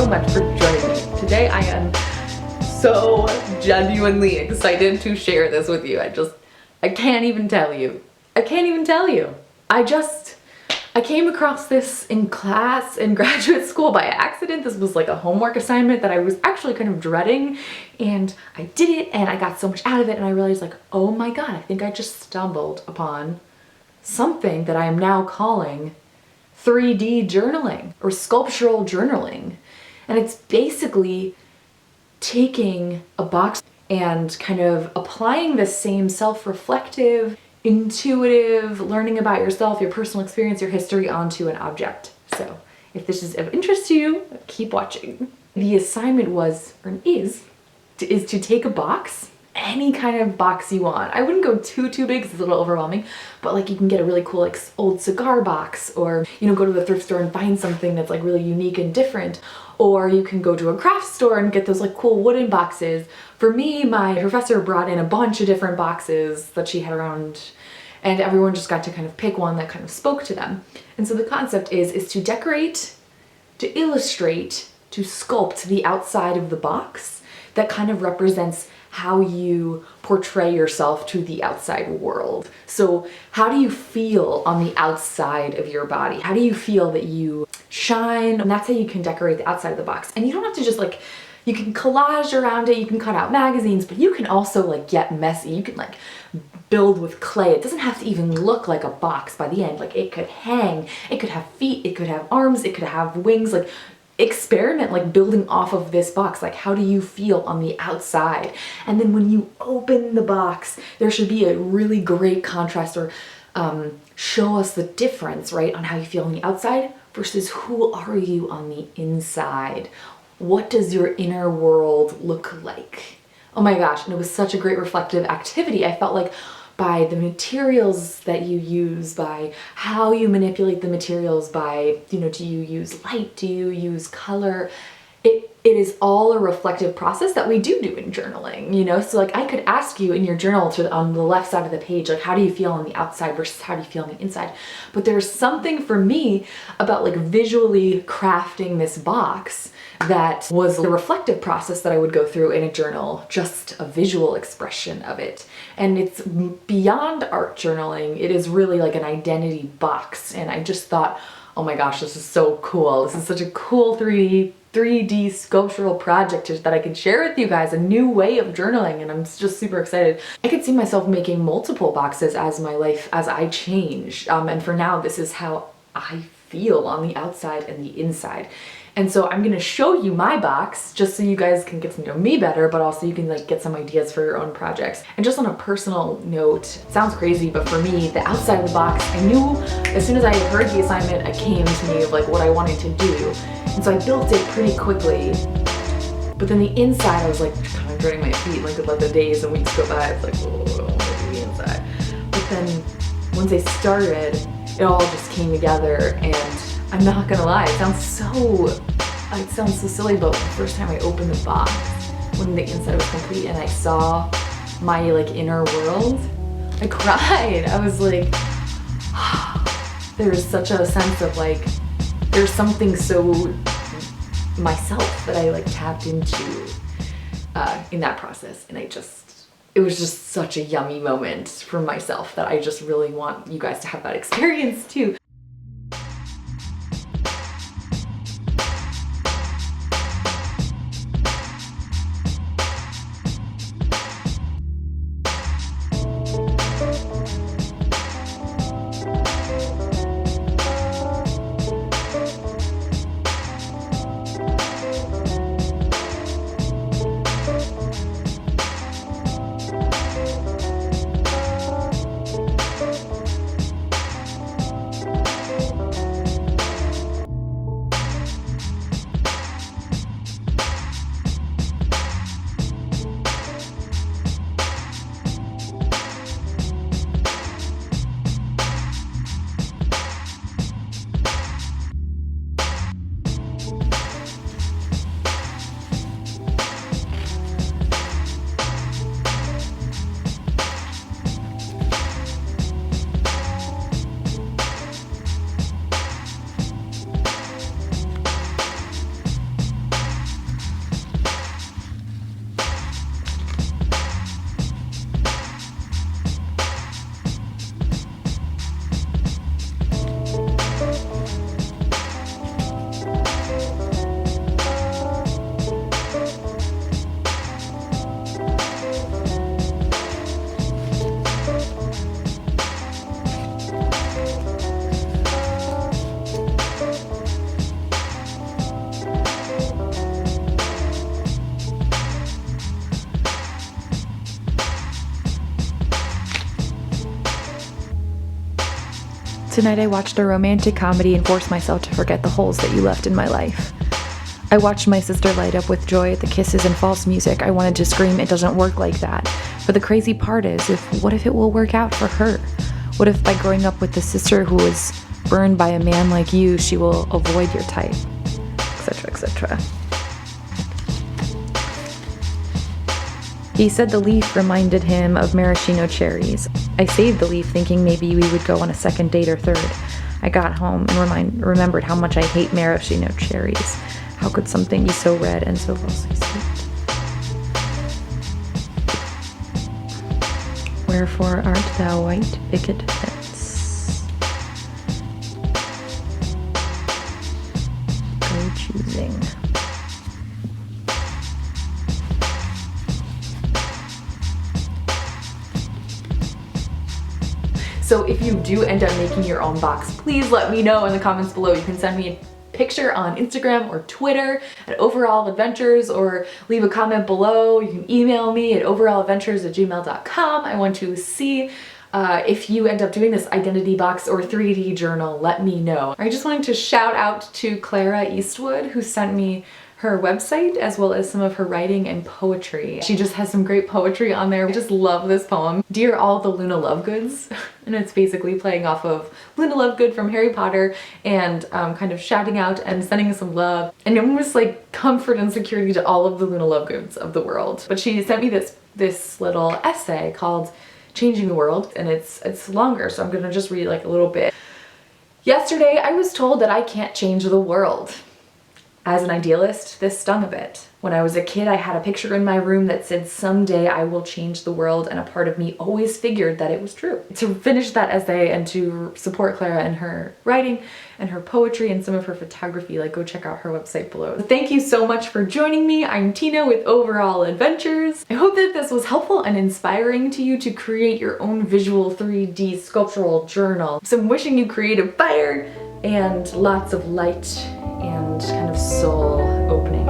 so much for joining me. Today I am so genuinely excited to share this with you. I can't even tell you. I came across this in class in graduate school by accident. This was like a homework assignment that I was actually kind of dreading, and I did it and I got so much out of it, and I realized like, oh my God, I think I just stumbled upon something that I am now calling 3D journaling or sculptural journaling. And it's basically taking a box and kind of applying the same self-reflective, intuitive, learning about yourself, your personal experience, your history onto an object. So if this is of interest to you, keep watching. The assignment was, or is to take a box, any kind of box you want. I wouldn't go too big, it's a little overwhelming, but like you can get a really cool like old cigar box, or go to the thrift store and find something that's like really unique and different, or you can go to a craft store and get those like cool wooden boxes. For me, my professor brought in a bunch of different boxes that she had around, and everyone just got to kind of pick one that kind of spoke to them. And so the concept is to decorate, to illustrate, to sculpt the outside of the box that kind of represents how you portray yourself to the outside world. So how do you feel on the outside of your body? How do you feel that you shine? And that's how you can decorate the outside of the box. And you don't have to just like, you can collage around it, you can cut out magazines, but you can also like get messy. You can like build with clay. It doesn't have to even look like a box by the end. Like it could hang, it could have feet, it could have arms, it could have wings. Like experiment like building off of this box. Like how do you feel on the outside? And then when you open the box, there should be a really great contrast, or show us the difference, right, on how you feel on the outside versus who are you on the inside. What does your inner world look like? Oh my gosh, and it was such a great reflective activity. I felt like by the materials that you use, by how you manipulate the materials, by, do you use light, do you use color? It is all a reflective process that we do in journaling, So like I could ask you in your journal on the left side of the page, like how do you feel on the outside versus how do you feel on the inside? But there's something for me about like visually crafting this box that was a reflective process that I would go through in a journal, just a visual expression of it. And it's beyond art journaling. It is really like an identity box. And I just thought, oh my gosh, this is so cool. This is such a cool 3D sculptural project that I can share with you guys, a new way of journaling, and I'm just super excited. I could see myself making multiple boxes as I change. And for now, this is how I feel on the outside and the inside. And so I'm gonna show you my box just so you guys can get to know me better, but also you can like get some ideas for your own projects. And just on a personal note, it sounds crazy, but for me, the outside of the box, I knew as soon as I heard the assignment, it came to me of like what I wanted to do. And so I built it pretty quickly. But then the inside, I was like kind of dragging my feet, like let the days and weeks go by. It's like, oh, I want to do the inside. But then once I started, it all just came together, and I'm not gonna lie, it sounds so silly, but the first time I opened the box, when the inside was complete and I saw my like inner world, I cried. I was like, there's such a sense of like, there's something so myself that I like tapped into in that process, and it was just such a yummy moment for myself that I just really want you guys to have that experience too. Tonight I watched a romantic comedy and forced myself to forget the holes that you left in my life. I watched my sister light up with joy at the kisses and false music. I wanted to scream, it doesn't work like that. But the crazy part is, what if it will work out for her? What if by growing up with a sister who was burned by a man like you, she will avoid your type, etc., etc. He said the leaf reminded him of maraschino cherries. I saved the leaf thinking maybe we would go on a second date or third. I got home and remembered how much I hate maraschino cherries. How could something be so red and so falsely sweet? Wherefore art thou white picket fence? Go choosing. So if you do end up making your own box, please let me know in the comments below. You can send me a picture on Instagram or Twitter at Overall Adventures, or leave a comment below. You can email me at overalladventures@gmail.com. I want to see if you end up doing this identity box or 3D journal, let me know. I just wanted to shout out to Claira Eastwood, who sent me her website as well as some of her writing and poetry. She just has some great poetry on there. I just love this poem. Dear all the Luna Lovegoods. And it's basically playing off of Luna Lovegood from Harry Potter and kind of shouting out and sending some love and almost like comfort and security to all of the Luna Lovegoods of the world. But she sent me this little essay called Changing the World, and it's longer, so I'm gonna just read like a little bit. Yesterday I was told that I can't change the world. As an idealist, this stung a bit. When I was a kid, I had a picture in my room that said, someday I will change the world, and a part of me always figured that it was true. To finish that essay and to support Claira in her writing and her poetry and some of her photography, like go check out her website below. Thank you so much for joining me. I'm Tina with Overall Adventures. I hope that this was helpful and inspiring to you to create your own visual 3D sculptural journal. So I'm wishing you creative fire and lots of light and kind of soul opening